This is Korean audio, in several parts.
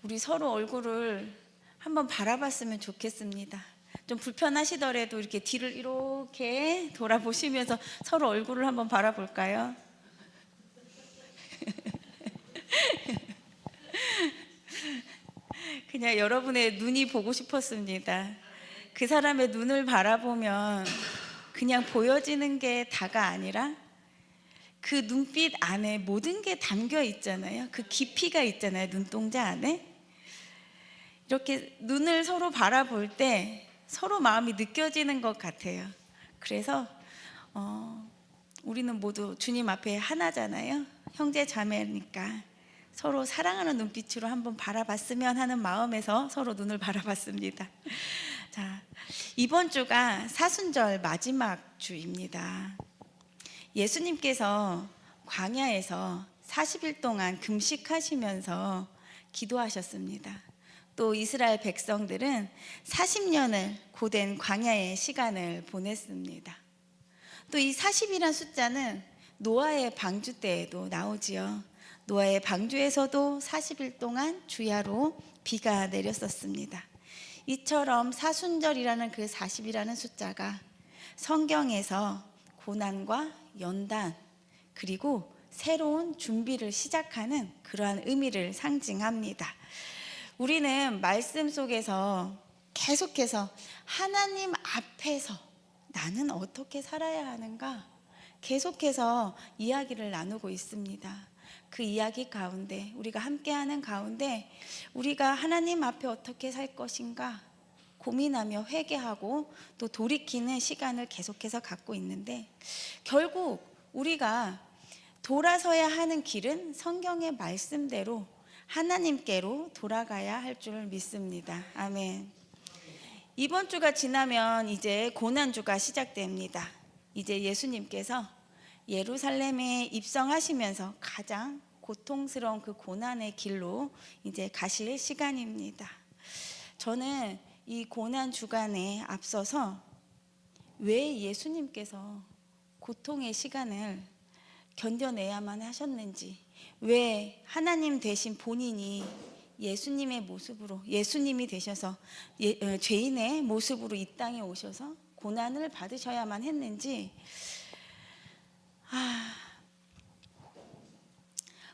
우리 서로 얼굴을 한번 바라봤으면 좋겠습니다. 좀 불편하시더라도 이렇게 뒤를 이렇게 돌아보시면서 서로 얼굴을 한번 바라볼까요? 그냥 여러분의 눈이 보고 싶었습니다. 그 사람의 눈을 바라보면 그냥 보여지는 게 다가 아니라 그 눈빛 안에 모든 게 담겨 있잖아요. 그 깊이가 있잖아요. 눈동자 안에. 이렇게 눈을 서로 바라볼 때 서로 마음이 느껴지는 것 같아요. 그래서 우리는 모두 주님 앞에 하나잖아요. 형제 자매니까 서로 사랑하는 눈빛으로 한번 바라봤으면 하는 마음에서 서로 눈을 바라봤습니다. 자, 이번 주가 사순절 마지막 주입니다. 예수님께서 광야에서 40일 동안 금식하시면서 기도하셨습니다. 또 이스라엘 백성들은 40년을 고된 광야의 시간을 보냈습니다. 또 이 40이란 숫자는 노아의 방주 때에도 나오지요. 노아의 방주에서도 40일 동안 주야로 비가 내렸었습니다. 이처럼 사순절이라는 그 40이라는 숫자가 성경에서 고난과 연단 그리고 새로운 준비를 시작하는 그러한 의미를 상징합니다. 우리는 말씀 속에서 계속해서 하나님 앞에서 나는 어떻게 살아야 하는가 계속해서 이야기를 나누고 있습니다. 그 이야기 가운데 우리가 함께하는 가운데 우리가 하나님 앞에 어떻게 살 것인가 고민하며 회개하고 또 돌이키는 시간을 계속해서 갖고 있는데 결국 우리가 돌아서야 하는 길은 성경의 말씀대로 하나님께로 돌아가야 할 줄 믿습니다. 아멘. 이번 주가 지나면 이제 고난주가 시작됩니다. 이제 예수님께서 예루살렘에 입성하시면서 가장 고통스러운 그 고난의 길로 이제 가실 시간입니다. 저는 이 고난 주간에 앞서서 왜 예수님께서 고통의 시간을 견뎌내야만 하셨는지, 왜 하나님 되신 본인이 예수님의 모습으로 예수님이 되셔서 죄인의 모습으로 이 땅에 오셔서 고난을 받으셔야만 했는지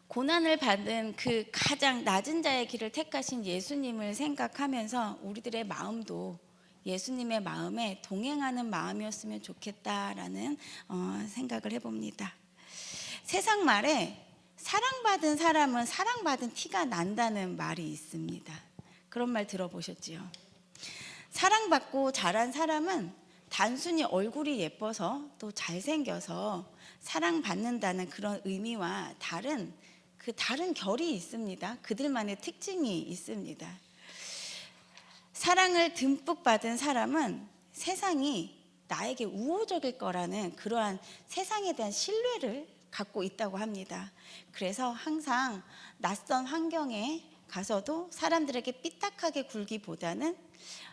고난을 받은 그 가장 낮은 자의 길을 택하신 예수님을 생각하면서 우리들의 마음도 예수님의 마음에 동행하는 마음이었으면 좋겠다라는 생각을 해봅니다. 세상 말에 사랑받은 사람은 사랑받은 티가 난다는 말이 있습니다. 그런 말 들어보셨지요? 사랑받고 자란 사람은 단순히 얼굴이 예뻐서 또 잘생겨서 사랑받는다는 그런 의미와 다른 결이 있습니다. 그들만의 특징이 있습니다. 사랑을 듬뿍 받은 사람은 세상이 나에게 우호적일 거라는 그러한 세상에 대한 신뢰를 갖고 있다고 합니다. 그래서 항상 낯선 환경에 가서도 사람들에게 삐딱하게 굴기보다는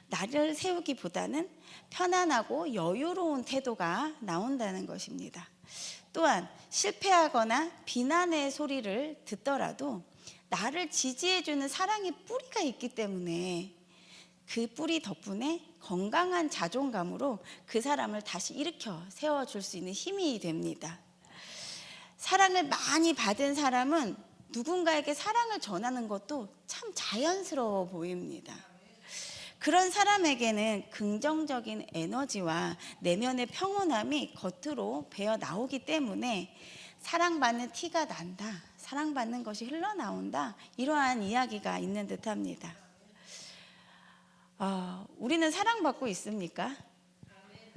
나를 세우기보다는 편안하고 여유로운 태도가 나온다는 것입니다. 또한 실패하거나 비난의 소리를 듣더라도 나를 지지해주는 사랑의 뿌리가 있기 때문에 그 뿌리 덕분에 건강한 자존감으로 그 사람을 다시 일으켜 세워줄 수 있는 힘이 됩니다. 사랑을 많이 받은 사람은 누군가에게 사랑을 전하는 것도 참 자연스러워 보입니다. 그런 사람에게는 긍정적인 에너지와 내면의 평온함이 겉으로 배어 나오기 때문에 사랑받는 티가 난다, 사랑받는 것이 흘러나온다, 이러한 이야기가 있는 듯합니다. 우리는 사랑받고 있습니까?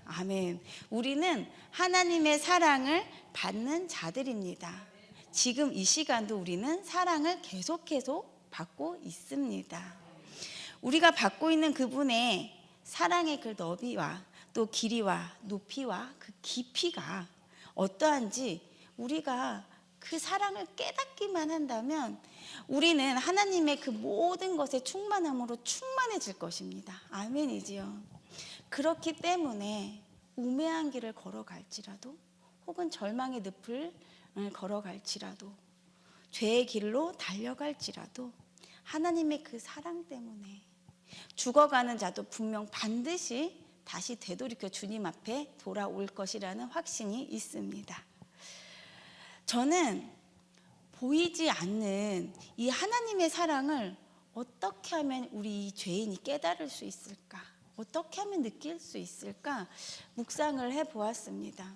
아멘. 우리는 하나님의 사랑을 받는 자들입니다. 지금 이 시간도 우리는 사랑을 계속해서 받고 있습니다. 우리가 받고 있는 그분의 사랑의 그 너비와 또 길이와 높이와 그 깊이가 어떠한지 우리가 그 사랑을 깨닫기만 한다면 우리는 하나님의 그 모든 것에 충만함으로 충만해질 것입니다. 아멘이지요. 그렇기 때문에 우매한 길을 걸어갈지라도 혹은 절망의 늪을 걸어갈지라도 죄의 길로 달려갈지라도 하나님의 그 사랑 때문에 죽어가는 자도 분명 반드시 다시 되돌이켜 주님 앞에 돌아올 것이라는 확신이 있습니다. 저는 보이지 않는 이 하나님의 사랑을 어떻게 하면 우리 이 죄인이 깨달을 수 있을까? 어떻게 하면 느낄 수 있을까? 묵상을 해보았습니다.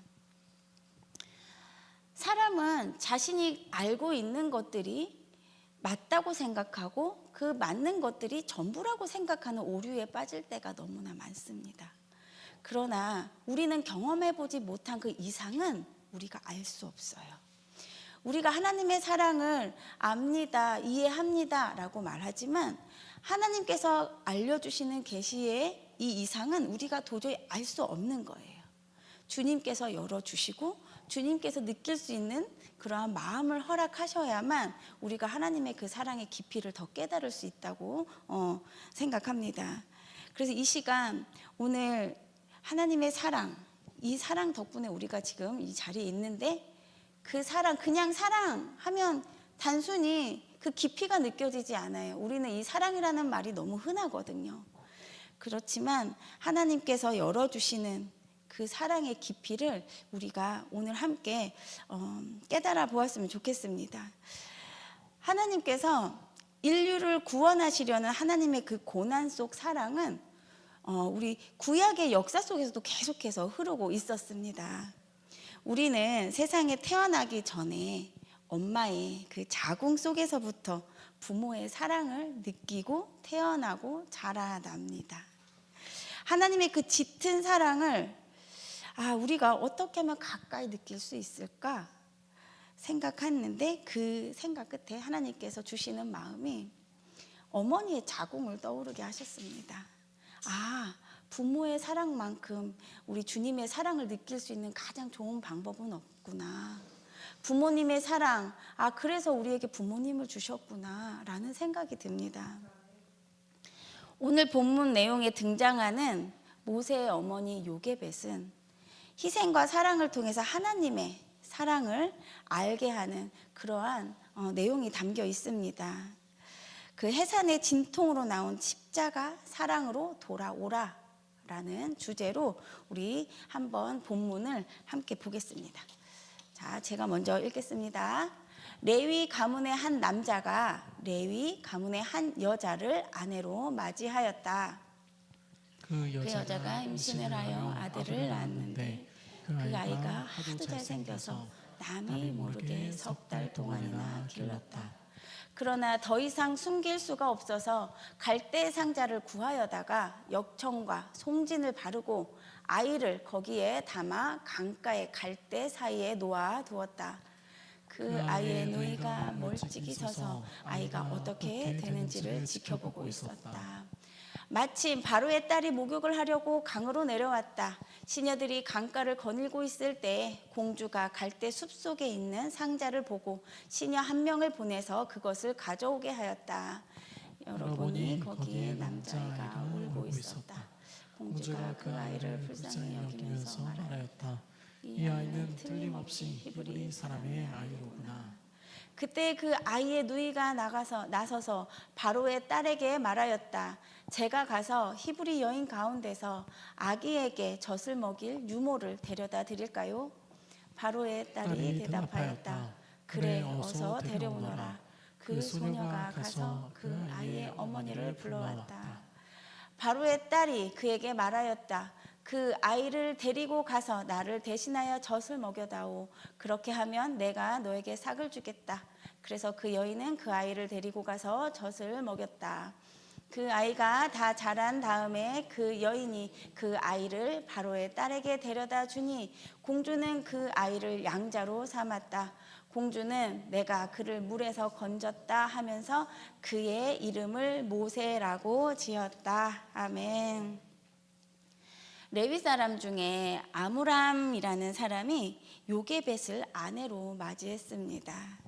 사람은 자신이 알고 있는 것들이 맞다고 생각하고 그 맞는 것들이 전부라고 생각하는 오류에 빠질 때가 너무나 많습니다. 그러나 우리는 경험해보지 못한 그 이상은 우리가 알 수 없어요. 우리가 하나님의 사랑을 압니다, 이해합니다 라고 말하지만 하나님께서 알려주시는 계시의 이 이상은 우리가 도저히 알 수 없는 거예요. 주님께서 열어주시고 주님께서 느낄 수 있는 그러한 마음을 허락하셔야만 우리가 하나님의 그 사랑의 깊이를 더 깨달을 수 있다고 생각합니다. 그래서 이 시간 오늘 하나님의 사랑, 이 사랑 덕분에 우리가 지금 이 자리에 있는데 그 사랑, 그냥 사랑하면 단순히 그 깊이가 느껴지지 않아요. 우리는 이 사랑이라는 말이 너무 흔하거든요. 그렇지만 하나님께서 열어주시는 그 사랑의 깊이를 우리가 오늘 함께 깨달아 보았으면 좋겠습니다. 하나님께서 인류를 구원하시려는 하나님의 그 고난 속 사랑은 우리 구약의 역사 속에서도 계속해서 흐르고 있었습니다. 우리는 세상에 태어나기 전에 엄마의 그 자궁 속에서부터 부모의 사랑을 느끼고 태어나고 자라납니다. 하나님의 그 짙은 사랑을 우리가 어떻게 하면 가까이 느낄 수 있을까 생각했는데 그 생각 끝에 하나님께서 주시는 마음이 어머니의 자궁을 떠오르게 하셨습니다. 부모의 사랑만큼 우리 주님의 사랑을 느낄 수 있는 가장 좋은 방법은 없구나. 부모님의 사랑, 그래서 우리에게 부모님을 주셨구나 라는 생각이 듭니다. 오늘 본문 내용에 등장하는 모세의 어머니 요게벳은 희생과 사랑을 통해서 하나님의 사랑을 알게 하는 그러한 내용이 담겨 있습니다. 그 해산의 진통으로 나온 십자가 사랑으로 돌아오라 라는 주제로 우리 한번 본문을 함께 보겠습니다. 자, 제가 먼저 읽겠습니다. 레위 가문의 한 남자가 레위 가문의 한 여자를 아내로 맞이하였다. 그 여자가 임신을 하여 아들을 낳았는데 그 아이가 하도 잘생겨서 남이 모르게 3달 동안이나 길렀다. 그러나 더 이상 숨길 수가 없어서 갈대 상자를 구하여다가 역청과 송진을 바르고 아이를 거기에 담아 강가의 갈대 사이에 놓아 두었다. 그 아이의 누이가 멀찍이 서서 아이가 어떻게 되는지를 지켜보고 있었다. 마침 바로의 딸이 목욕을 하려고 강으로 내려왔다. 시녀들이 강가를 거닐고 있을 때 공주가 갈대 숲속에 있는 상자를 보고 시녀 한 명을 보내서 그것을 가져오게 하였다. 열어보니 거기에 남자아이가 울고 있었다. 공주가 그 아이를 불쌍히 여기면서 말하였다. 이 아이는 틀림없이 히브리 사람의 아이로구나. 그때 그 아이의 누이가 나서서 바로의 딸에게 말하였다. 제가 가서 히브리 여인 가운데서 아기에게 젖을 먹일 유모를 데려다 드릴까요? 바로의 딸이 대답하였다. 그래, 어서 데려오너라. 그 소녀가 가서 그 아이의 어머니를 불러왔다. 바로의 딸이 그에게 말하였다. 그 아이를 데리고 가서 나를 대신하여 젖을 먹여다오. 그렇게 하면 내가 너에게 삭을 주겠다. 그래서 그 여인은 그 아이를 데리고 가서 젖을 먹였다. 그 아이가 다 자란 다음에 그 여인이 그 아이를 바로의 딸에게 데려다 주니 공주는 그 아이를 양자로 삼았다. 공주는 내가 그를 물에서 건졌다 하면서 그의 이름을 모세라고 지었다. 아멘. 레위 사람 중에 아므람이라는 사람이 요게벳을 아내로 맞이했습니다.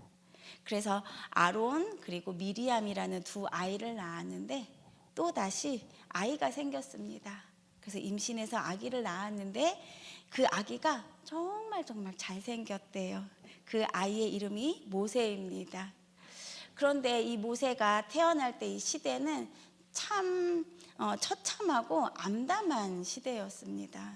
그래서 아론 그리고 미리암이라는 두 아이를 낳았는데 또다시 아이가 생겼습니다. 그래서 임신해서 아기를 낳았는데 그 아기가 정말 잘생겼대요. 그 아이의 이름이 모세입니다. 그런데 이 모세가 태어날 때 이 시대는 참 처참하고 암담한 시대였습니다.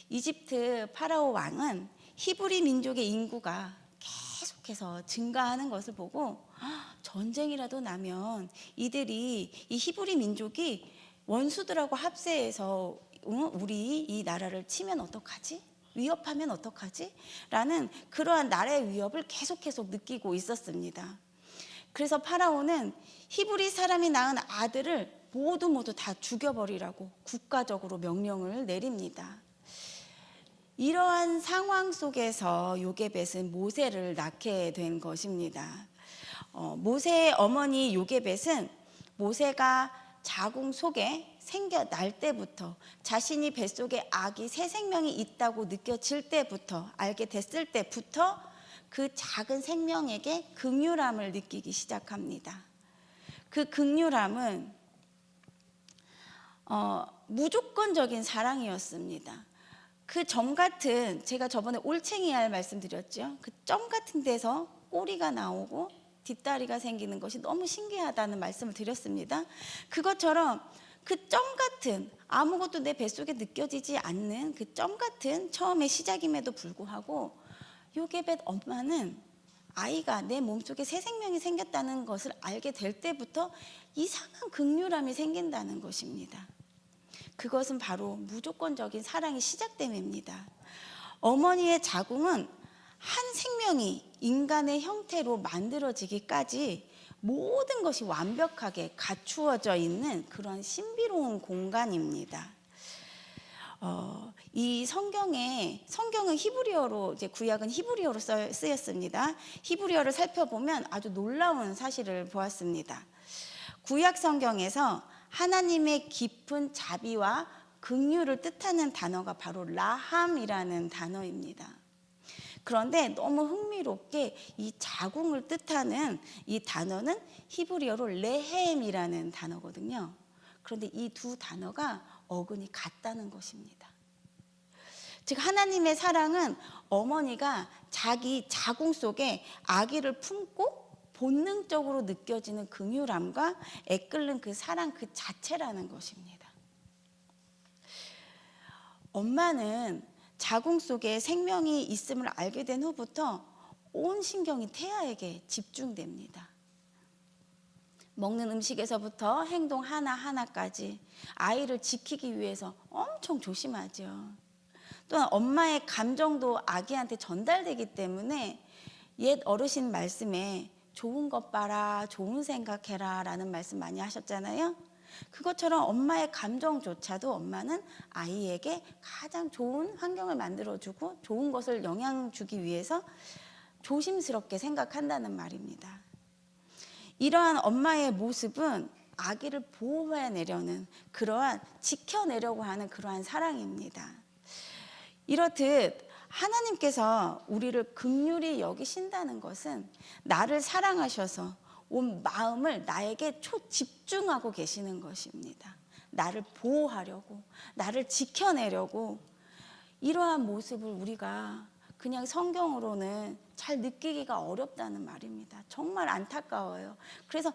이집트 파라오 왕은 히브리 민족의 인구가 계속해서 증가하는 것을 보고 전쟁이라도 나면 이들이 이 히브리 민족이 원수들하고 합세해서 우리 이 나라를 치면 어떡하지? 위협하면 어떡하지? 라는 그러한 나라의 위협을 계속해서 느끼고 있었습니다. 그래서 파라오는 히브리 사람이 낳은 아들을 모두 다 죽여버리라고 국가적으로 명령을 내립니다. 이러한 상황 속에서 요게벳은 모세를 낳게 된 것입니다. 모세의 어머니 요게벳은 모세가 자궁 속에 날 때부터 자신이 뱃속에 아기 새 생명이 있다고 느껴질 때부터, 알게 됐을 때부터 그 작은 생명에게 긍휼함을 느끼기 시작합니다. 그 긍휼함은 무조건적인 사랑이었습니다. 그 점 같은, 제가 저번에 올챙이알 말씀드렸죠. 그 점 같은 데서 꼬리가 나오고 뒷다리가 생기는 것이 너무 신기하다는 말씀을 드렸습니다. 그것처럼 그 점 같은, 아무것도 내 뱃속에 느껴지지 않는 그 점 같은 처음의 시작임에도 불구하고 요게벳 엄마는 아이가 내 몸속에 새 생명이 생겼다는 것을 알게 될 때부터 이상한 긍휼함이 생긴다는 것입니다. 그것은 바로 무조건적인 사랑이 시작됨입니다. 어머니의 자궁은 한 생명이 인간의 형태로 만들어지기까지 모든 것이 완벽하게 갖추어져 있는 그런 신비로운 공간입니다. 이 성경은 히브리어로, 이제 구약은 히브리어로 쓰였습니다. 히브리어를 살펴보면 아주 놀라운 사실을 보았습니다. 구약 성경에서 하나님의 깊은 자비와 긍휼을 뜻하는 단어가 바로 라함이라는 단어입니다. 그런데 너무 흥미롭게 이 자궁을 뜻하는 이 단어는 히브리어로 레헴이라는 단어거든요. 그런데 이 두 단어가 어근이 같다는 것입니다. 즉 하나님의 사랑은 어머니가 자기 자궁 속에 아기를 품고 본능적으로 느껴지는 긍휼함과 애끓는 그 사랑 그 자체라는 것입니다. 엄마는 자궁 속에 생명이 있음을 알게 된 후부터 온 신경이 태아에게 집중됩니다. 먹는 음식에서부터 행동 하나하나까지 아이를 지키기 위해서 엄청 조심하죠. 또한 엄마의 감정도 아기한테 전달되기 때문에 옛 어르신 말씀에 좋은 것 봐라, 좋은 생각해라 라는 말씀 많이 하셨잖아요. 그것처럼 엄마의 감정조차도 엄마는 아이에게 가장 좋은 환경을 만들어주고 좋은 것을 영향 주기 위해서 조심스럽게 생각한다는 말입니다. 이러한 엄마의 모습은 아기를 보호해내려는, 그러한 지켜내려고 하는 그러한 사랑입니다. 이렇듯 하나님께서 우리를 긍휼히 여기신다는 것은 나를 사랑하셔서 온 마음을 나에게 초집중하고 계시는 것입니다. 나를 보호하려고, 나를 지켜내려고. 이러한 모습을 우리가 그냥 성경으로는 잘 느끼기가 어렵다는 말입니다. 정말 안타까워요. 그래서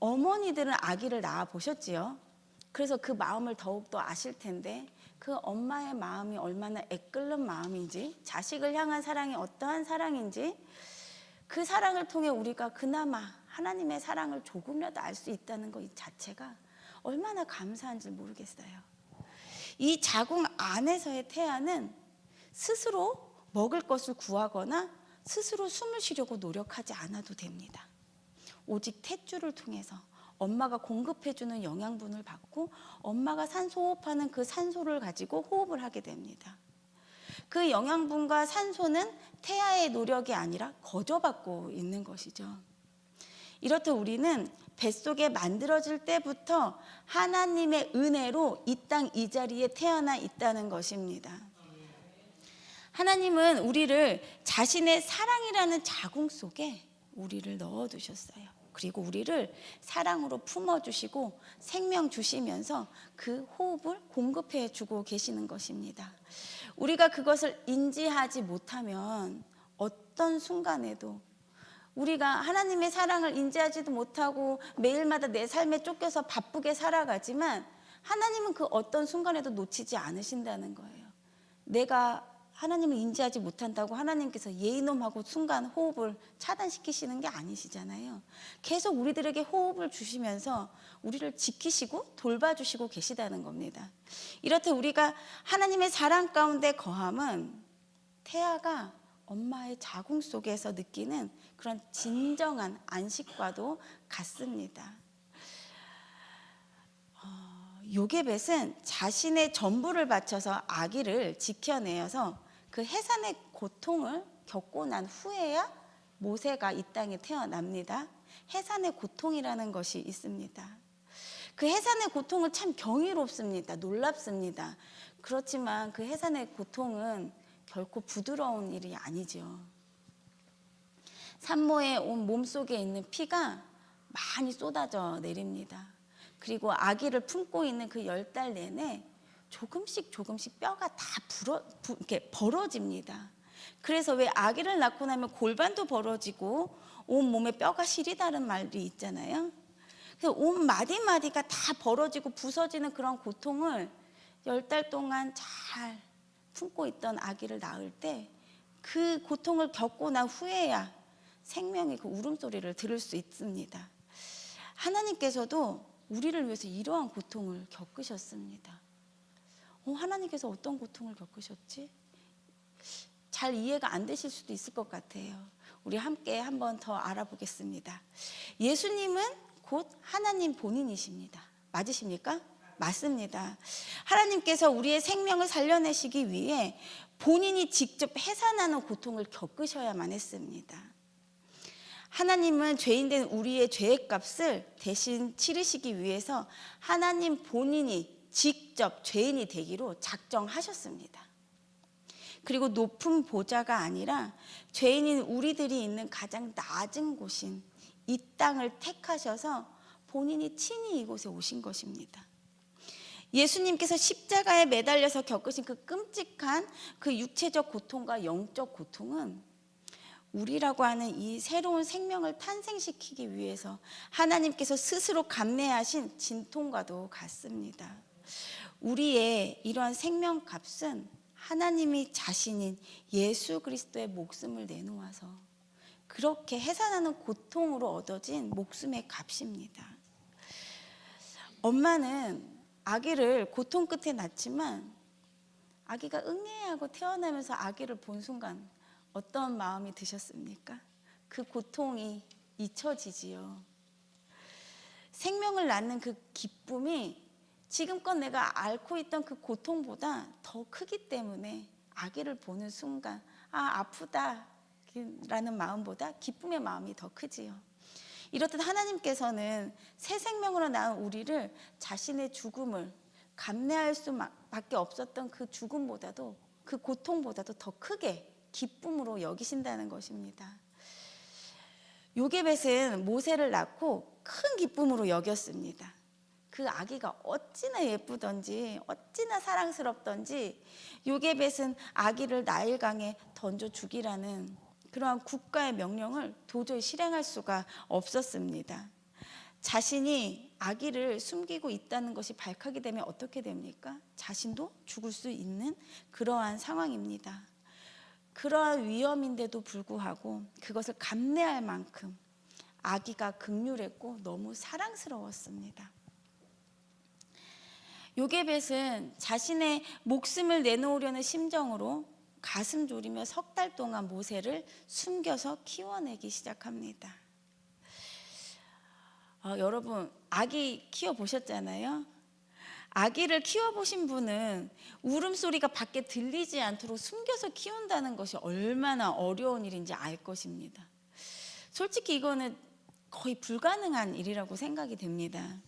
어머니들은 아기를 낳아 보셨지요. 그래서 그 마음을 더욱더 아실 텐데 그 엄마의 마음이 얼마나 애끓는 마음인지, 자식을 향한 사랑이 어떠한 사랑인지, 그 사랑을 통해 우리가 그나마 하나님의 사랑을 조금이라도 알 수 있다는 것 이 자체가 얼마나 감사한지 모르겠어요. 이 자궁 안에서의 태아는 스스로 먹을 것을 구하거나 스스로 숨을 쉬려고 노력하지 않아도 됩니다. 오직 탯줄을 통해서 엄마가 공급해주는 영양분을 받고 엄마가 산소 호흡하는 그 산소를 가지고 호흡을 하게 됩니다. 그 영양분과 산소는 태아의 노력이 아니라 거저받고 있는 것이죠. 이렇듯 우리는 뱃속에 만들어질 때부터 하나님의 은혜로 이 땅 이 자리에 태어나 있다는 것입니다. 하나님은 우리를 자신의 사랑이라는 자궁 속에 우리를 넣어두셨어요. 그리고 우리를 사랑으로 품어주시고 생명 주시면서 그 호흡을 공급해 주고 계시는 것입니다. 우리가 그것을 인지하지 못하면 어떤 순간에도 우리가 하나님의 사랑을 인지하지도 못하고 매일마다 내 삶에 쫓겨서 바쁘게 살아가지만 하나님은 그 어떤 순간에도 놓치지 않으신다는 거예요. 내가 하나님을 인지하지 못한다고 하나님께서 예이놈하고 순간 호흡을 차단시키시는 게 아니시잖아요. 계속 우리들에게 호흡을 주시면서 우리를 지키시고 돌봐주시고 계시다는 겁니다. 이렇듯 우리가 하나님의 사랑 가운데 거함은 태아가 엄마의 자궁 속에서 느끼는 그런 진정한 안식과도 같습니다. 요게벳은 자신의 전부를 바쳐서 아기를 지켜내어서 그 해산의 고통을 겪고 난 후에야 모세가 이 땅에 태어납니다. 해산의 고통이라는 것이 있습니다. 그 해산의 고통은 참 경이롭습니다. 놀랍습니다. 그렇지만 그 해산의 고통은 결코 부드러운 일이 아니죠. 산모의 온 몸속에 있는 피가 많이 쏟아져 내립니다. 그리고 아기를 품고 있는 그 10달 내내 조금씩 뼈가 다 이렇게 벌어집니다. 그래서 왜 아기를 낳고 나면 골반도 벌어지고 온 몸에 뼈가 시리다는 말이 있잖아요. 그래서 온 마디마디가 다 벌어지고 부서지는 그런 고통을 10달 동안 잘 품고 있던 아기를 낳을 때 그 고통을 겪고 난 후에야 생명의 그 울음소리를 들을 수 있습니다. 하나님께서도 우리를 위해서 이러한 고통을 겪으셨습니다. 하나님께서 어떤 고통을 겪으셨지? 잘 이해가 안 되실 수도 있을 것 같아요. 우리 함께 한번 더 알아보겠습니다. 예수님은 곧 하나님 본인이십니다. 맞으십니까? 맞습니다. 하나님께서 우리의 생명을 살려내시기 위해 본인이 직접 해산하는 고통을 겪으셔야만 했습니다. 하나님은 죄인된 우리의 죄의 값을 대신 치르시기 위해서 하나님 본인이 직접 죄인이 되기로 작정하셨습니다. 그리고 높은 보좌가 아니라 죄인인 우리들이 있는 가장 낮은 곳인 이 땅을 택하셔서 본인이 친히 이곳에 오신 것입니다. 예수님께서 십자가에 매달려서 겪으신 그 끔찍한 그 육체적 고통과 영적 고통은 우리라고 하는 이 새로운 생명을 탄생시키기 위해서 하나님께서 스스로 감내하신 진통과도 같습니다. 우리의 이러한 생명값은 하나님이 자신인 예수 그리스도의 목숨을 내놓아서 그렇게 해산하는 고통으로 얻어진 목숨의 값입니다. 엄마는 아기를 고통 끝에 낳지만 아기가 응애하고 태어나면서 아기를 본 순간 어떤 마음이 드셨습니까? 그 고통이 잊혀지지요. 생명을 낳는 그 기쁨이 지금껏 내가 앓고 있던 그 고통보다 더 크기 때문에 아기를 보는 순간 아프다 라는 마음보다 기쁨의 마음이 더 크지요. 이렇듯 하나님께서는 새 생명으로 낳은 우리를 자신의 죽음을 감내할 수밖에 없었던 그 죽음보다도 그 고통보다도 더 크게 기쁨으로 여기신다는 것입니다. 요게벳은 모세를 낳고 큰 기쁨으로 여겼습니다. 그 아기가 어찌나 예쁘던지 어찌나 사랑스럽던지 요게벳은 아기를 나일강에 던져 죽이라는 그러한 국가의 명령을 도저히 실행할 수가 없었습니다. 자신이 아기를 숨기고 있다는 것이 밝혀지게 되면 어떻게 됩니까? 자신도 죽을 수 있는 그러한 상황입니다. 그러한 위험인데도 불구하고 그것을 감내할 만큼 아기가 극률했고 너무 사랑스러웠습니다. 요게벳은 자신의 목숨을 내놓으려는 심정으로 가슴 졸이며 석 달 동안 모세를 숨겨서 키워내기 시작합니다. 여러분 아기 키워보셨잖아요. 아기를 키워보신 분은 울음소리가 밖에 들리지 않도록 숨겨서 키운다는 것이 얼마나 어려운 일인지 알 것입니다. 솔직히 이거는 거의 불가능한 일이라고 생각이 됩니다.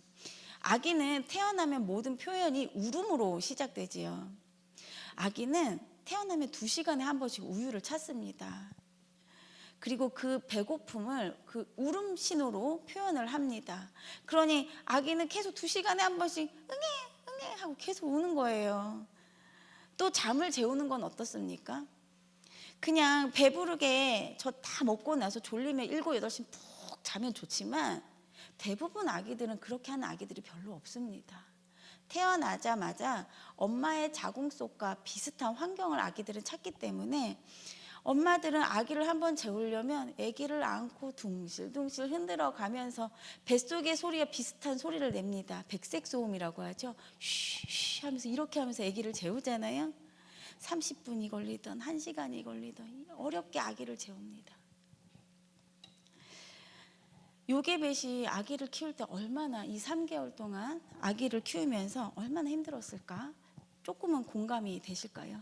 아기는 태어나면 모든 표현이 울음으로 시작되지요. 아기는 태어나면 2시간에 한 번씩 우유를 찾습니다. 그리고 그 배고픔을 그 울음 신호로 표현을 합니다. 그러니 아기는 계속 2시간에 한 번씩 응애 하고 계속 우는 거예요. 또 잠을 재우는 건 어떻습니까? 그냥 배부르게 저 다 먹고 나서 졸리면 7, 8시 푹 자면 좋지만 대부분 아기들은 그렇게 하는 아기들이 별로 없습니다. 태어나자마자 엄마의 자궁 속과 비슷한 환경을 아기들은 찾기 때문에 엄마들은 아기를 한번 재우려면 아기를 안고 둥실둥실 흔들어 가면서 뱃속의 소리와 비슷한 소리를 냅니다. 백색 소음이라고 하죠. 쉬쉬 하면서 이렇게 하면서 아기를 재우잖아요. 30분이 걸리든 1시간이 걸리든 어렵게 아기를 재웁니다. 요게벳이 아기를 키울 때 얼마나, 이 3개월 동안 아기를 키우면서 얼마나 힘들었을까? 조금은 공감이 되실까요?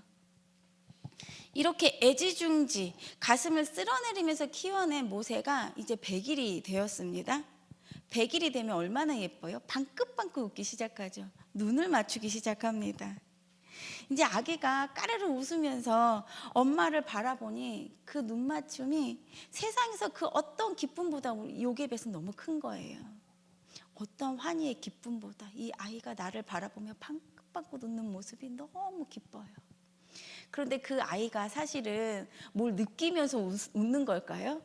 이렇게 애지중지 가슴을 쓸어내리면서 키워낸 모세가 이제 100일이 되었습니다. 100일이 되면 얼마나 예뻐요? 방긋방긋 웃기 시작하죠. 눈을 맞추기 시작합니다. 이제 아기가 까르르 웃으면서 엄마를 바라보니 그 눈맞춤이 세상에서 그 어떤 기쁨보다 우리 요게벳은 너무 큰 거예요. 어떤 환희의 기쁨보다 이 아이가 나를 바라보며 방긋방긋 웃는 모습이 너무 기뻐요. 그런데 그 아이가 사실은 뭘 느끼면서 웃는 걸까요?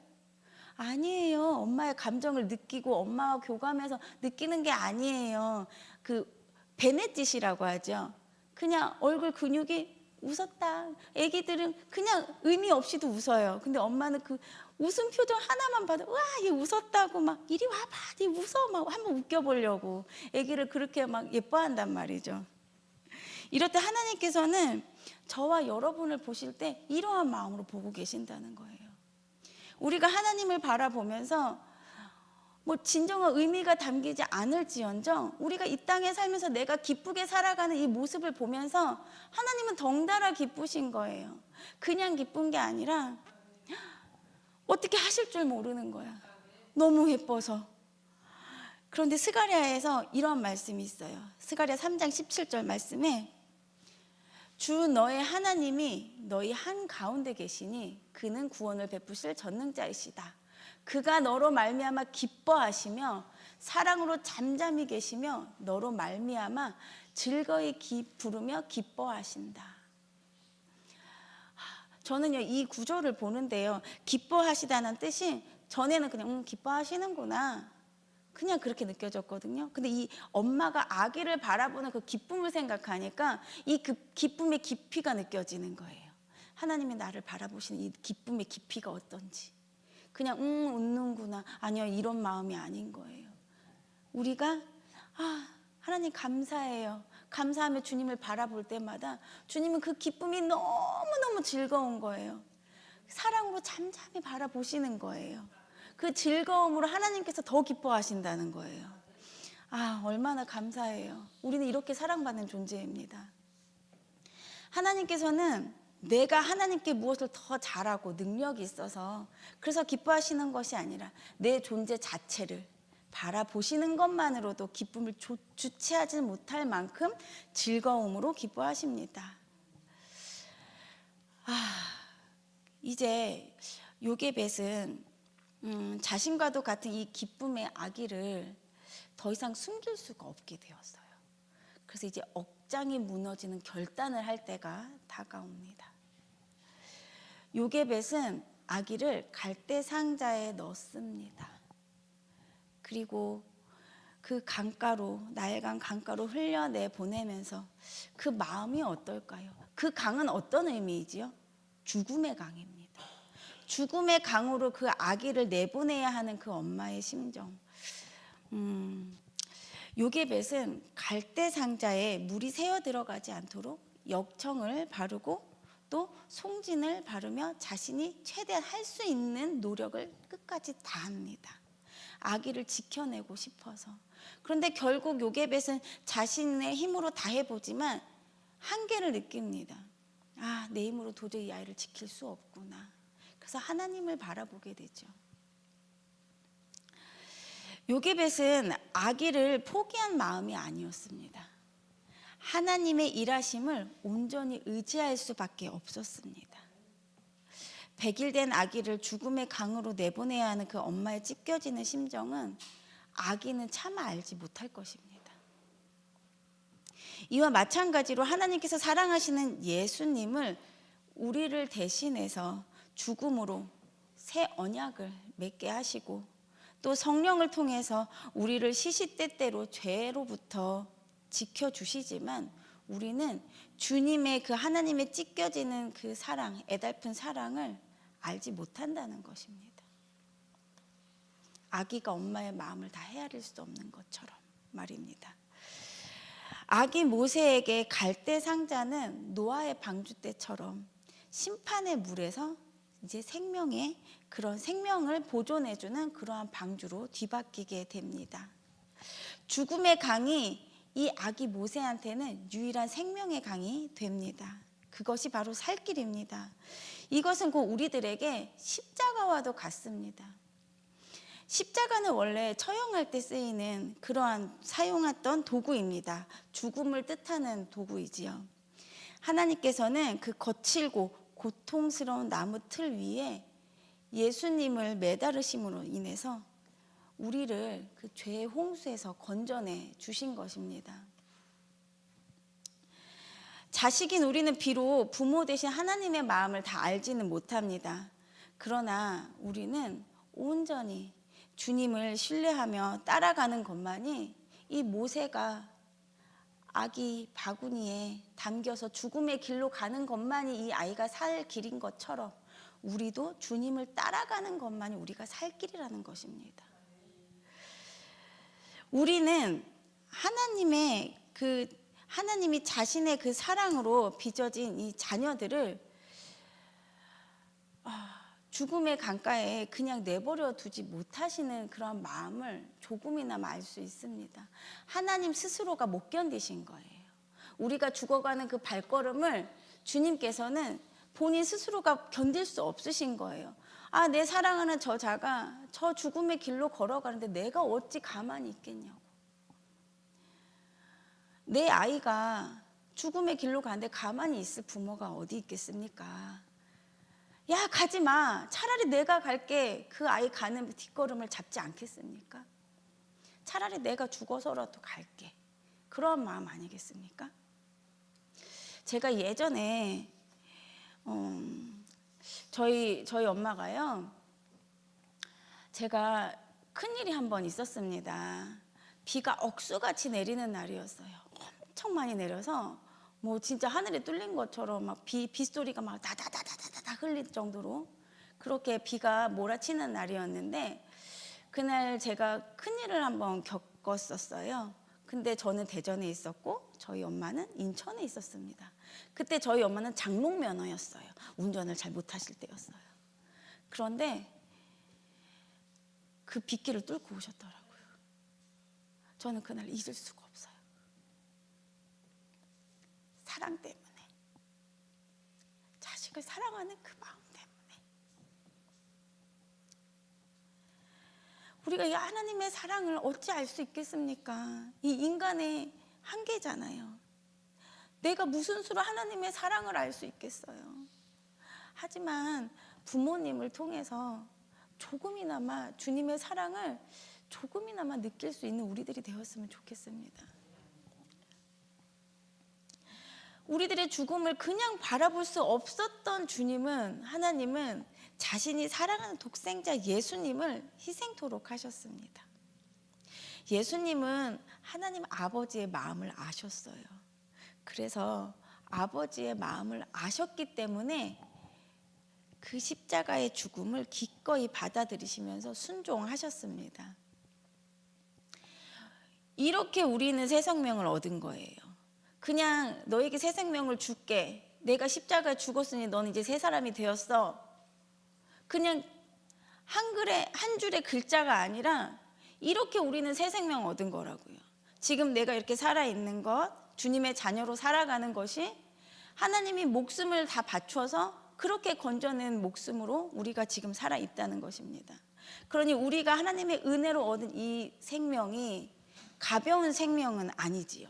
아니에요. 엄마의 감정을 느끼고 엄마와 교감해서 느끼는 게 아니에요. 그 베넷짓이라고 하죠. 그냥 얼굴 근육이 웃었다. 애기들은 그냥 의미 없이도 웃어요. 근데 엄마는 그 웃음 표정 하나만 봐도 와, 얘 웃었다고 막 이리 와봐, 얘 웃어 막 한번 웃겨보려고 애기를 그렇게 막 예뻐한단 말이죠. 이럴 때 하나님께서는 저와 여러분을 보실 때 이러한 마음으로 보고 계신다는 거예요. 우리가 하나님을 바라보면서 뭐 진정한 의미가 담기지 않을지언정 우리가 이 땅에 살면서 내가 기쁘게 살아가는 이 모습을 보면서 하나님은 덩달아 기쁘신 거예요. 그냥 기쁜 게 아니라 어떻게 하실 줄 모르는 거야. 너무 예뻐서. 그런데 스가랴에서 이런 말씀이 있어요. 스가랴 3장 17절 말씀에 주 너의 하나님이 너희 한가운데 계시니 그는 구원을 베푸실 전능자이시다. 그가 너로 말미암아 기뻐하시며 사랑으로 잠잠히 계시며 너로 말미암아 즐거이 부르며 기뻐하신다. 저는요 이 구절을 보는데요, 기뻐하시다는 뜻이 전에는 그냥 기뻐하시는구나 그냥 그렇게 느껴졌거든요. 근데 이 엄마가 아기를 바라보는 그 기쁨을 생각하니까 이 기쁨의 깊이가 느껴지는 거예요. 하나님이 나를 바라보시는 이 기쁨의 깊이가 어떤지. 그냥 웃는구나. 아니요, 이런 마음이 아닌 거예요. 우리가 하나님 감사해요. 감사하며 주님을 바라볼 때마다 주님은 그 기쁨이 너무너무 즐거운 거예요. 사랑으로 잠잠히 바라보시는 거예요. 그 즐거움으로 하나님께서 더 기뻐하신다는 거예요. 얼마나 감사해요. 우리는 이렇게 사랑받는 존재입니다. 하나님께서는 내가 하나님께 무엇을 더 잘하고 능력이 있어서 그래서 기뻐하시는 것이 아니라 내 존재 자체를 바라보시는 것만으로도 기쁨을 주체하지 못할 만큼 즐거움으로 기뻐하십니다. 이제 요게벳은 자신과도 같은 이 기쁨의 아기를 더 이상 숨길 수가 없게 되었어요. 그래서 이제 억장이 무너지는 결단을 할 때가 다가옵니다. 요게벳은 아기를 갈대 상자에 넣습니다. 그리고 그 강가로, 나일강 강가로 흘려내 보내면서 그 마음이 어떨까요? 그 강은 어떤 의미이지요? 죽음의 강입니다. 죽음의 강으로 그 아기를 내보내야 하는 그 엄마의 심정. 요게벳은 갈대 상자에 물이 새어 들어가지 않도록 역청을 바르고 또 송진을 바르며 자신이 최대한 할 수 있는 노력을 끝까지 다합니다. 아기를 지켜내고 싶어서. 그런데 결국 요게벳은 자신의 힘으로 다 해보지만 한계를 느낍니다. 내 힘으로 도저히 이 아이를 지킬 수 없구나. 그래서 하나님을 바라보게 되죠. 요게벳은 아기를 포기한 마음이 아니었습니다. 하나님의 일하심을 온전히 의지할 수밖에 없었습니다. 100일 된 아기를 죽음의 강으로 내보내야 하는 그 엄마의 찢겨지는 심정은 아기는 차마 알지 못할 것입니다. 이와 마찬가지로 하나님께서 사랑하시는 예수님을 우리를 대신해서 죽음으로 새 언약을 맺게 하시고 또 성령을 통해서 우리를 시시때때로 죄로부터 지켜주시지만 우리는 주님의 그 하나님의 찢겨지는 그 사랑, 애달픈 사랑을 알지 못한다는 것입니다. 아기가 엄마의 마음을 다 헤아릴 수 없는 것처럼 말입니다. 아기 모세에게 갈대 상자는 노아의 방주 때처럼 심판의 물에서 이제 생명의 그런 생명을 보존해주는 그러한 방주로 뒤바뀌게 됩니다. 죽음의 강이 이 아기 모세한테는 유일한 생명의 강이 됩니다. 그것이 바로 살 길입니다. 이것은 곧 우리들에게 십자가와도 같습니다. 십자가는 원래 처형할 때 쓰이는 그러한 사용했던 도구입니다. 죽음을 뜻하는 도구이지요. 하나님께서는 그 거칠고 고통스러운 나무 틀 위에 예수님을 매달으심으로 인해서 우리를 그 죄의 홍수에서 건져내 주신 것입니다. 자식인 우리는 비록 부모 대신 하나님의 마음을 다 알지는 못합니다. 그러나 우리는 온전히 주님을 신뢰하며 따라가는 것만이 이 모세가 아기 바구니에 담겨서 죽음의 길로 가는 것만이 이 아이가 살 길인 것처럼 우리도 주님을 따라가는 것만이 우리가 살 길이라는 것입니다. 우리는 하나님이 자신의 그 사랑으로 빚어진 이 자녀들을 죽음의 강가에 그냥 내버려 두지 못하시는 그런 마음을 조금이나마 알 수 있습니다. 하나님 스스로가 못 견디신 거예요. 우리가 죽어가는 그 발걸음을 주님께서는 본인 스스로가 견딜 수 없으신 거예요. 내 사랑하는 저 자가 저 죽음의 길로 걸어가는데 내가 어찌 가만히 있겠냐고. 내 아이가 죽음의 길로 가는데 가만히 있을 부모가 어디 있겠습니까? 야, 가지 마. 차라리 내가 갈게. 그 아이 가는 뒷걸음을 잡지 않겠습니까? 차라리 내가 죽어서라도 갈게. 그런 마음 아니겠습니까? 제가 예전에 저희 엄마가요, 제가 큰일이 한 번 있었습니다. 비가 억수같이 내리는 날이었어요. 엄청 많이 내려서 뭐 진짜 하늘이 뚫린 것처럼 막 빗소리가 막 다다다다다다 흘릴 정도로 그렇게 비가 몰아치는 날이었는데 그날 제가 큰일을 한번 겪었었어요. 근데 저는 대전에 있었고 저희 엄마는 인천에 있었습니다. 그때 저희 엄마는 장롱 면허였어요. 운전을 잘 못하실 때였어요. 그런데 그 빗길을 뚫고 오셨더라고요. 저는 그날 잊을 수가 없어요. 사랑 때문에, 자식을 사랑하는 그 마음 때문에. 우리가 이 하나님의 사랑을 어찌 알 수 있겠습니까? 이 인간의 한계잖아요. 내가 무슨 수로 하나님의 사랑을 알 수 있겠어요? 하지만 부모님을 통해서 조금이나마 주님의 사랑을 조금이나마 느낄 수 있는 우리들이 되었으면 좋겠습니다. 우리들의 죽음을 그냥 바라볼 수 없었던 하나님은 자신이 사랑하는 독생자 예수님을 희생토록 하셨습니다. 예수님은 하나님 아버지의 마음을 아셨어요. 그래서 아버지의 마음을 아셨기 때문에 그 십자가의 죽음을 기꺼이 받아들이시면서 순종하셨습니다. 이렇게 우리는 새 생명을 얻은 거예요. 그냥 너에게 새 생명을 줄게. 내가 십자가에 죽었으니 너는 이제 새 사람이 되었어. 그냥 한 줄의 글자가 아니라 이렇게 우리는 새 생명을 얻은 거라고요. 지금 내가 이렇게 살아있는 것, 주님의 자녀로 살아가는 것이 하나님이 목숨을 다 바쳐서 그렇게 건져낸 목숨으로 우리가 지금 살아있다는 것입니다. 그러니 우리가 하나님의 은혜로 얻은 이 생명이 가벼운 생명은 아니지요.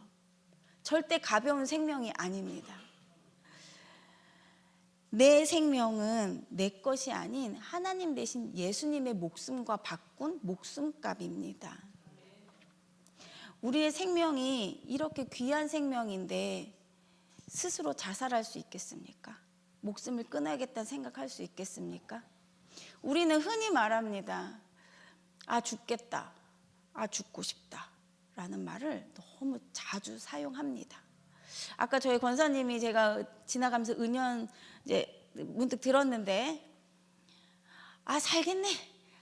절대 가벼운 생명이 아닙니다. 내 생명은 내 것이 아닌 하나님 대신 예수님의 목숨과 바꾼 목숨값입니다. 우리의 생명이 이렇게 귀한 생명인데 스스로 자살할 수 있겠습니까? 목숨을 끊어야겠다는 생각할 수 있겠습니까? 우리는 흔히 말합니다. 아, 죽겠다. 아, 죽고 싶다. 라는 말을 너무 자주 사용합니다. 아까 저희 권사님이 제가 지나가면서 은연 이제 문득 들었는데, 아, 살겠네.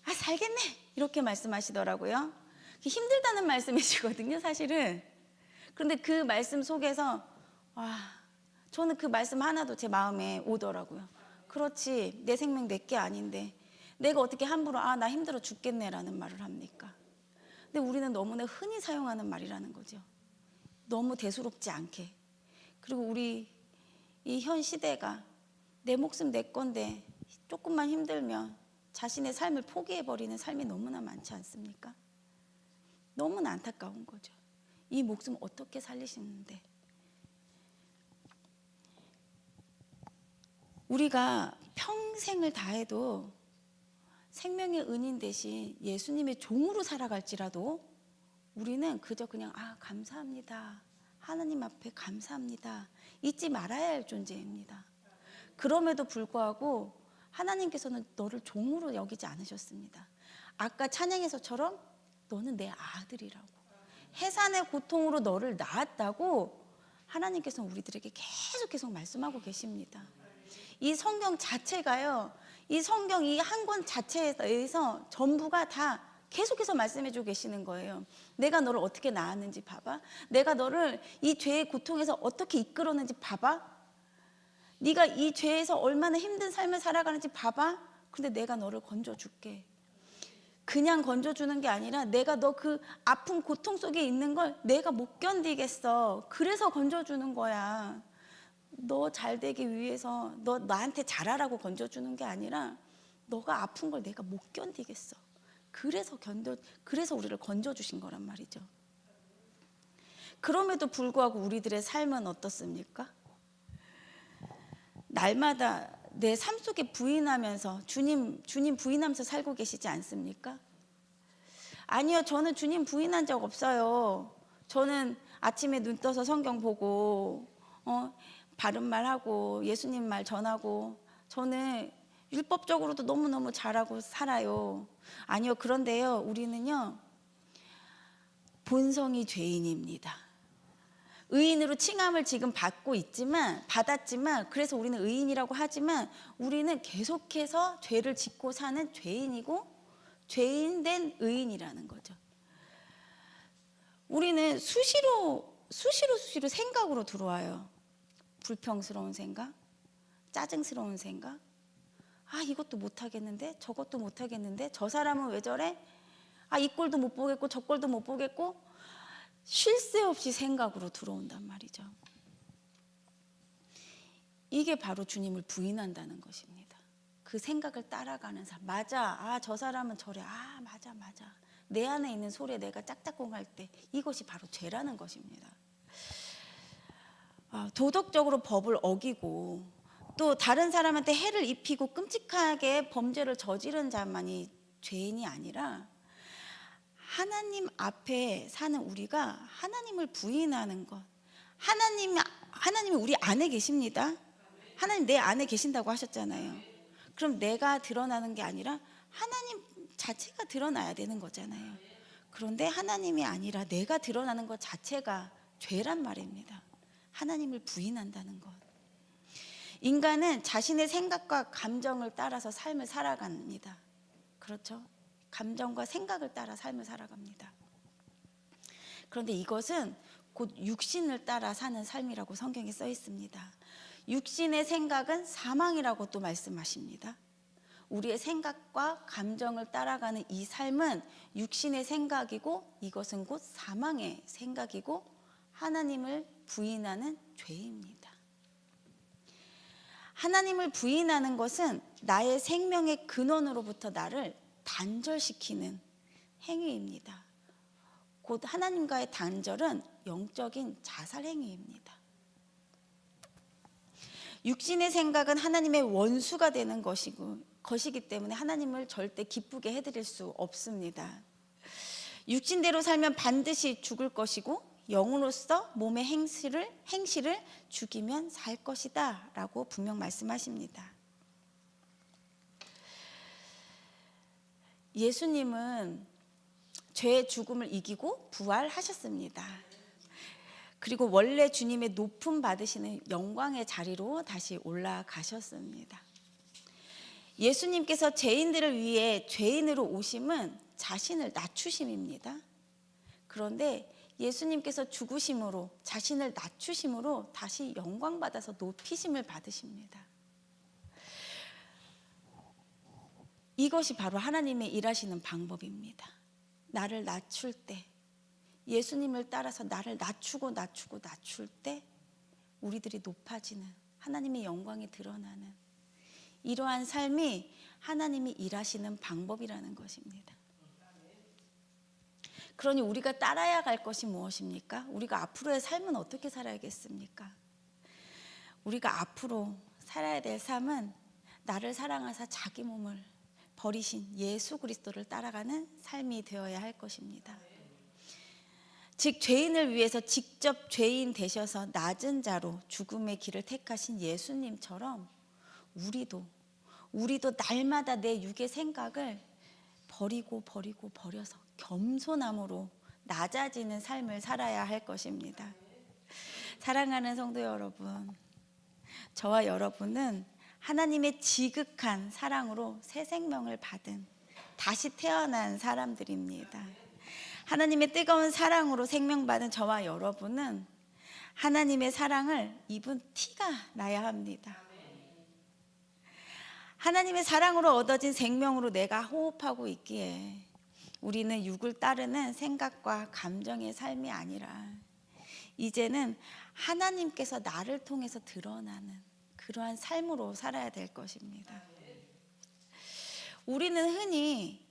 아, 살겠네. 이렇게 말씀하시더라고요. 힘들다는 말씀이시거든요, 사실은. 그런데 그 말씀 속에서 와, 저는 그 말씀 하나도 제 마음에 오더라고요. 그렇지, 내 생명 내 게 아닌데 내가 어떻게 함부로 아, 나 힘들어 죽겠네라는 말을 합니까? 근데 우리는 너무나 흔히 사용하는 말이라는 거죠. 너무 대수롭지 않게. 그리고 우리 이 현 시대가 내 목숨 내 건데 조금만 힘들면 자신의 삶을 포기해버리는 삶이 너무나 많지 않습니까? 너무나 안타까운 거죠. 이 목숨 어떻게 살리시는데. 우리가 평생을 다해도 생명의 은인 대신 예수님의 종으로 살아갈지라도 우리는 그저 그냥 아, 감사합니다. 하나님 앞에 감사합니다. 잊지 말아야 할 존재입니다. 그럼에도 불구하고 하나님께서는 너를 종으로 여기지 않으셨습니다. 아까 찬양에서처럼 너는 내 아들이라고, 해산의 고통으로 너를 낳았다고 하나님께서는 우리들에게 계속 말씀하고 계십니다. 이 성경 자체가요, 이 성경 이 한 권 자체에 대해서 전부가 다 계속해서 말씀해주고 계시는 거예요. 내가 너를 어떻게 낳았는지 봐봐. 내가 너를 이 죄의 고통에서 어떻게 이끌었는지 봐봐. 네가 이 죄에서 얼마나 힘든 삶을 살아가는지 봐봐. 근데 내가 너를 건져줄게. 그냥 건져주는 게 아니라 내가 너 그 아픈 고통 속에 있는 걸 내가 못 견디겠어. 그래서 건져주는 거야. 너 잘 되기 위해서 너 나한테 잘하라고 건져주는 게 아니라 너가 아픈 걸 내가 못 견디겠어. 그래서 우리를 건져주신 거란 말이죠. 그럼에도 불구하고 우리들의 삶은 어떻습니까? 날마다 내 삶 속에 부인하면서 주님 부인하면서 살고 계시지 않습니까? 아니요, 저는 주님 부인한 적 없어요. 저는 아침에 눈 떠서 성경 보고 바른 말 하고 예수님 말 전하고 저는 율법적으로도 너무너무 잘하고 살아요. 아니요, 그런데요, 우리는요 본성이 죄인입니다. 의인으로 칭함을 지금 받았지만 그래서 우리는 의인이라고 하지만 우리는 계속해서 죄를 짓고 사는 죄인이고 죄인된 의인이라는 거죠. 우리는 수시로 생각으로 들어와요. 불평스러운 생각, 짜증스러운 생각, 아, 이것도 못하겠는데 저것도 못하겠는데 저 사람은 왜 저래? 아, 이 꼴도 못 보겠고 저 꼴도 못 보겠고 쉴 새 없이 생각으로 들어온단 말이죠. 이게 바로 주님을 부인한다는 것입니다. 그 생각을 따라가는 삶. 맞아, 아, 저 사람은 저래, 아, 맞아 내 안에 있는 소리에 내가 짝짝꿍할 때 이것이 바로 죄라는 것입니다. 도덕적으로 법을 어기고 또 다른 사람한테 해를 입히고 끔찍하게 범죄를 저지른 자만이 죄인이 아니라 하나님 앞에 사는 우리가 하나님을 부인하는 것. 하나님이 우리 안에 계십니다. 하나님 내 안에 계신다고 하셨잖아요. 그럼 내가 드러나는 게 아니라 하나님 자체가 드러나야 되는 거잖아요. 그런데 하나님이 아니라 내가 드러나는 것 자체가 죄란 말입니다. 하나님을 부인한다는 것. 인간은 자신의 생각과 감정을 따라서 삶을 살아갑니다. 그렇죠? 감정과 생각을 따라 삶을 살아갑니다. 그런데 이것은 곧 육신을 따라 사는 삶이라고 성경에 써 있습니다. 육신의 생각은 사망이라고 또 말씀하십니다. 우리의 생각과 감정을 따라가는 이 삶은 육신의 생각이고 이것은 곧 사망의 생각이고 하나님을 부인하는 죄입니다. 하나님을 부인하는 것은 나의 생명의 근원으로부터 나를 단절시키는 행위입니다. 곧 하나님과의 단절은 영적인 자살 행위입니다. 육신의 생각은 하나님의 원수가 되는 것이기 때문에 하나님을 절대 기쁘게 해드릴 수 없습니다. 육신대로 살면 반드시 죽을 것이고 영으로서 몸의 행실을 죽이면 살 것이다 라고 분명 말씀하십니다. 예수님은 죄의 죽음을 이기고 부활하셨습니다. 그리고 원래 주님의 높임 받으시는 영광의 자리로 다시 올라가셨습니다. 예수님께서 죄인들을 위해 죄인으로 오심은 자신을 낮추심입니다. 그런데 예수님께서 죽으심으로, 자신을 낮추심으로 다시 영광받아서 높이심을 받으십니다. 이것이 바로 하나님의 일하시는 방법입니다. 나를 낮출 때, 예수님을 따라서 나를 낮출 때 우리들이 높아지는, 하나님의 영광이 드러나는 이러한 삶이 하나님이 일하시는 방법이라는 것입니다. 그러니 우리가 따라야 할 것이 무엇입니까? 우리가 앞으로의 삶은 어떻게 살아야겠습니까? 우리가 앞으로 살아야 될 삶은 나를 사랑하사 자기 몸을 버리신 예수 그리스도를 따라가는 삶이 되어야 할 것입니다. 즉 죄인을 위해서 직접 죄인 되셔서 낮은 자로 죽음의 길을 택하신 예수님처럼 우리도 날마다 내 육의 생각을 버려서 겸손함으로 낮아지는 삶을 살아야 할 것입니다. 사랑하는 성도 여러분, 저와 여러분은 하나님의 지극한 사랑으로 새 생명을 받은 다시 태어난 사람들입니다. 하나님의 뜨거운 사랑으로 생명받은 저와 여러분은 하나님의 사랑을 입은 티가 나야 합니다. 하나님의 사랑으로 얻어진 생명으로 내가 호흡하고 있기에 우리는 육을 따르는 생각과 감정의 삶이 아니라 이제는 하나님께서 나를 통해서 드러나는 그러한 삶으로 살아야 될 것입니다. 우리는 흔히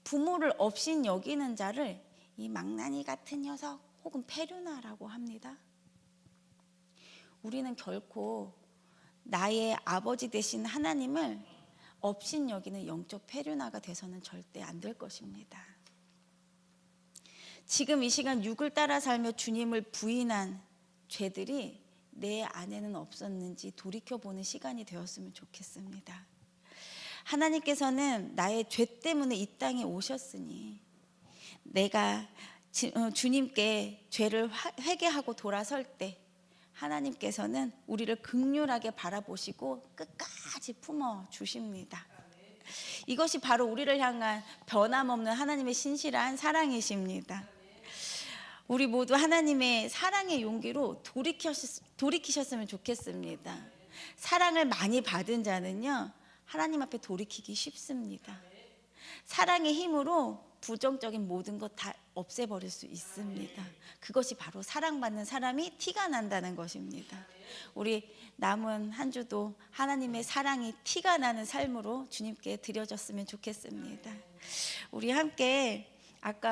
부모를 업신 여기는 자를 이 망나니 같은 녀석 혹은 페류나라고 합니다. 우리는 결코 나의 아버지 되신 하나님을 업신 여기는 영적 페류나가 돼서는 절대 안 될 것입니다. 지금 이 시간 육을 따라 살며 주님을 부인한 죄들이 내 안에는 없었는지 돌이켜보는 시간이 되었으면 좋겠습니다. 하나님께서는 나의 죄 때문에 이 땅에 오셨으니 내가 주님께 죄를 회개하고 돌아설 때 하나님께서는 우리를 긍휼하게 바라보시고 끝까지 품어 주십니다. 이것이 바로 우리를 향한 변함없는 하나님의 신실한 사랑이십니다. 우리 모두 하나님의 사랑의 용기로 돌이키셨으면 좋겠습니다. 사랑을 많이 받은 자는요, 하나님 앞에 돌이키기 쉽습니다. 사랑의 힘으로 부정적인 모든 것 다 없애버릴 수 있습니다. 그것이 바로 사랑받는 사람이 티가 난다는 것입니다. 우리 남은 한 주도 하나님의 사랑이 티가 나는 삶으로 주님께 드려졌으면 좋겠습니다. 우리 함께 아까